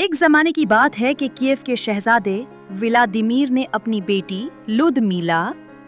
ایک زمانے کی بات ہے کہ کیف کے شہزادے ولادیمیر نے اپنی بیٹی لودمیلا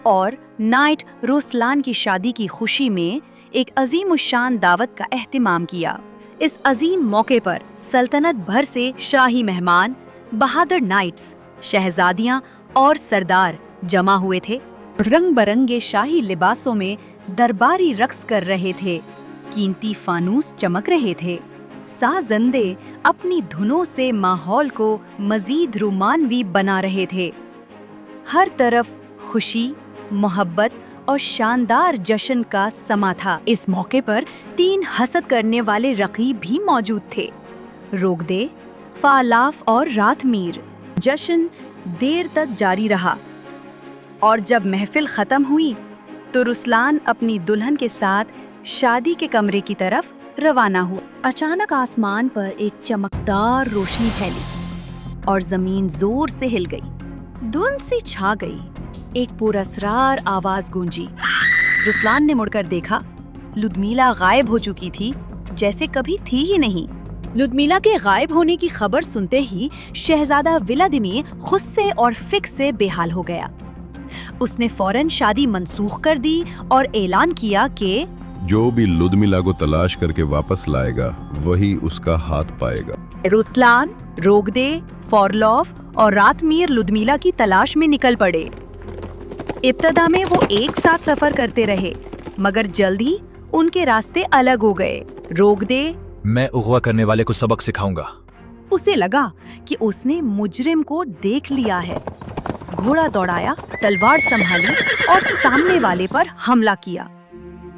اور نائٹ روسلان کی شادی کی خوشی میں ایک عظیم الشان دعوت کا اہتمام کیا۔ اس عظیم موقع پر سلطنت بھر سے شاہی مہمان، بہادر نائٹس، شہزادیاں اور سردار جمع ہوئے تھے۔ رنگ برنگے شاہی لباسوں میں درباری رقص کر رہے تھے، قیمتی فانوس چمک رہے تھے، سازندے اپنی دھنوں سے ماحول کو مزید رومانوی بنا رہے تھے۔ ہر طرف خوشی، محبت اور شاندار جشن کا سما تھا۔ اس موقع پر 3 حسد کرنے والے رقیب بھی موجود تھے، روگدے، فالاف اور راتمیر۔ جشن دیر تک جاری رہا اور جب محفل ختم ہوئی تو رسلان اپنی دلہن کے ساتھ شادی کے کمرے کی طرف روانہ ہوا۔ اچانک آسمان پر ایک چمکدار روشنی پھیلی اور زمین زور سے ہل گئی، دھند سی چھا گئی، ایک پراسرار آواز گونجی۔ رسلان نے مڑ کر دیکھا، لودمیلا غائب ہو چکی تھی، جیسے کبھی تھی ہی نہیں۔ لودمیلا کے غائب ہونے کی خبر سنتے ہی شہزادہ ولادیمیر غصے اور فکر سے بے حال ہو گیا۔ اس نے فوراً شادی منسوخ کر دی اور اعلان کیا کہ جو بھی لودمیلا کو تلاش کر کے واپس لائے گا وہی اس کا ہاتھ پائے گا۔ رسلان، روگدے، فورلوف اور راتمیر لودمیلا کی تلاش میں نکل پڑے۔ ابتدا میں وہ ایک ساتھ سفر کرتے رہے، مگر جلد ہی ان کے راستے الگ ہو گئے۔ روگدے، میں اغوا کرنے والے کو سبق سکھاؤں گا۔ اسے لگا کہ اس نے مجرم کو دیکھ لیا ہے۔ گھوڑا دوڑایا، تلوار سنبھالی اور سامنے والے پر حملہ کیا۔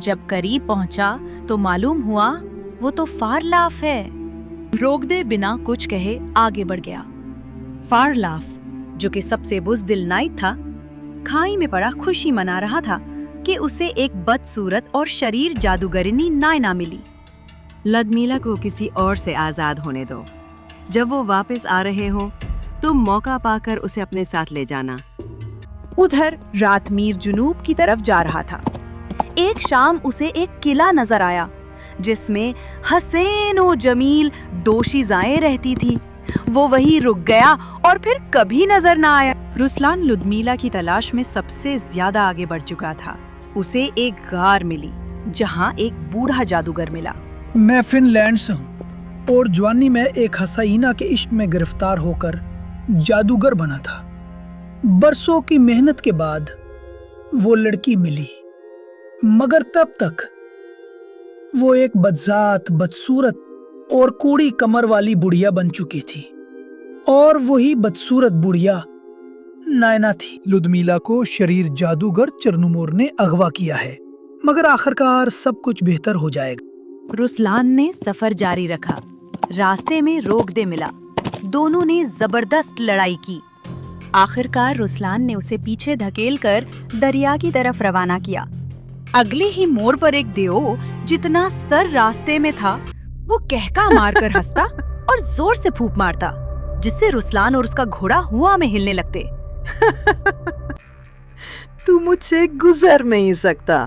جب قریب پہنچا تو معلوم ہوا وہ تو فارلاف ہے۔ روگدے بنا کچھ کہے آگے بڑھ گیا۔ فارلاف، جو کہ سب سے بزدل نائٹ تھا، کھائی میں پڑا خوشی منا رہا تھا کہ اسے ایک بدصورت اور شریر جادوگرنی نائنا ملی۔ لودمیلا کو کسی اور سے آزاد ہونے دو۔ جب وہ واپس آ رہے ہوں تو موقع پا کر اسے اپنے ساتھ لے جانا۔ ادھر راتمیر جنوب کی طرف جا رہا تھا۔ ایک شام اسے ایک قلعہ نظر آیا جس میں حسین و جمیل دوشیزائیں رہتی تھی۔ وہ وہیں رک گیا اور پھر کبھی نظر نہ آیا۔ رسلان لودمیلا کی تلاش میں سب سے زیادہ آگے بڑھ چکا تھا۔ اسے ایک غار ملی جہاں ایک بوڑھا جادوگر ملا۔ میں فن لینڈ سے ہوں اور جوانی میں ایک حسینہ کے عشق میں گرفتار ہو کر جادوگر بنا تھا۔ برسوں کی محنت کے بعد وہ لڑکی ملی، مگر تب تک وہ ایک بدذات، بدصورت اور کوڑی کمر والی بڑھیا بن چکی تھی، اور وہی بدصورت بڑھیا نائنا تھی۔ لودمیلا کو شریر جادوگر چرنومور نے اغوا کیا ہے، مگر آخرکار سب کچھ بہتر ہو جائے گا۔ رسلان نے سفر جاری رکھا۔ راستے میں روگدے ملا، دونوں نے زبردست لڑائی کی۔ آخرکار رسلان نے اسے پیچھے دھکیل کر دریا کی طرف روانہ کیا۔ اگلے ہی موڑ پر ایک دیو جتنا سر راستے میں تھا، وہ کہکا مار کر ہنستا اور زور سے پھونک مارتا، جس سے رسلان اور اس کا گھوڑا ہوا میں ہلنے لگتے۔ تو مجھ سے گزر نہیں سکتا۔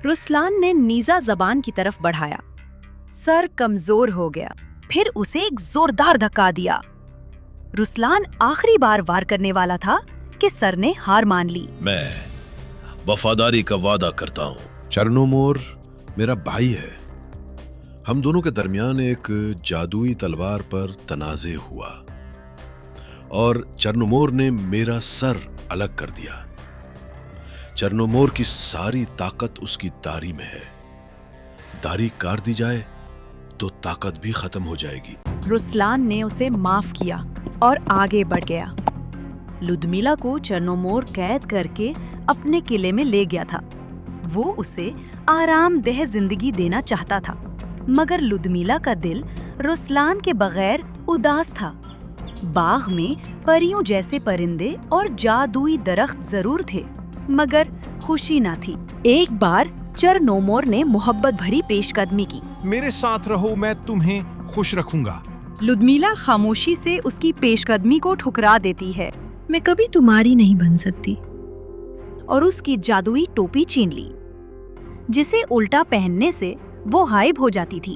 رسلان نے نیزہ زبان کی طرف بڑھایا، سر کمزور ہو گیا، پھر اسے ایک زوردار دھکا دیا۔ رسلان آخری بار وار کرنے والا تھا کہ سر نے ہار مان لی۔ میں وفاداری کا وعدہ کرتا ہوں۔ چرنومور میرا بھائی ہے۔ ہم دونوں کے درمیان ایک جادوئی تلوار پر تنازع ہوا اور چرنومور نے میرا سر الگ کر دیا۔ چرنومور کی ساری طاقت اس کی داڑھی میں ہے۔ داڑھی کاٹ دی جائے تو طاقت بھی ختم ہو جائے گی۔ رسلان نے اسے معاف کیا اور آگے بڑھ گیا۔ لودمیلا کو چرنومور قید کر کے اپنے قلعے میں لے گیا تھا۔ وہ اسے آرام دہ زندگی دینا چاہتا تھا، مگر لودمیلا کا دل رسلان کے بغیر اداس تھا۔ باغ میں پریوں جیسے پرندے اور جادوئی درخت ضرور تھے، مگر خوشی نہ تھی۔ ایک بار چرنومور نے محبت بھری پیش قدمی کی۔ میرے ساتھ رہو، میں تمہیں خوش رکھوں گا۔ لودمیلا خاموشی سے اس کی پیش قدمی کو ٹھکرا دیتی ہے۔ میں کبھی تمہاری نہیں بن سکتی، اور اس کی جادوئی ٹوپی چھین لی، جسے الٹا پہننے سے وہ غائب ہو جاتی تھی۔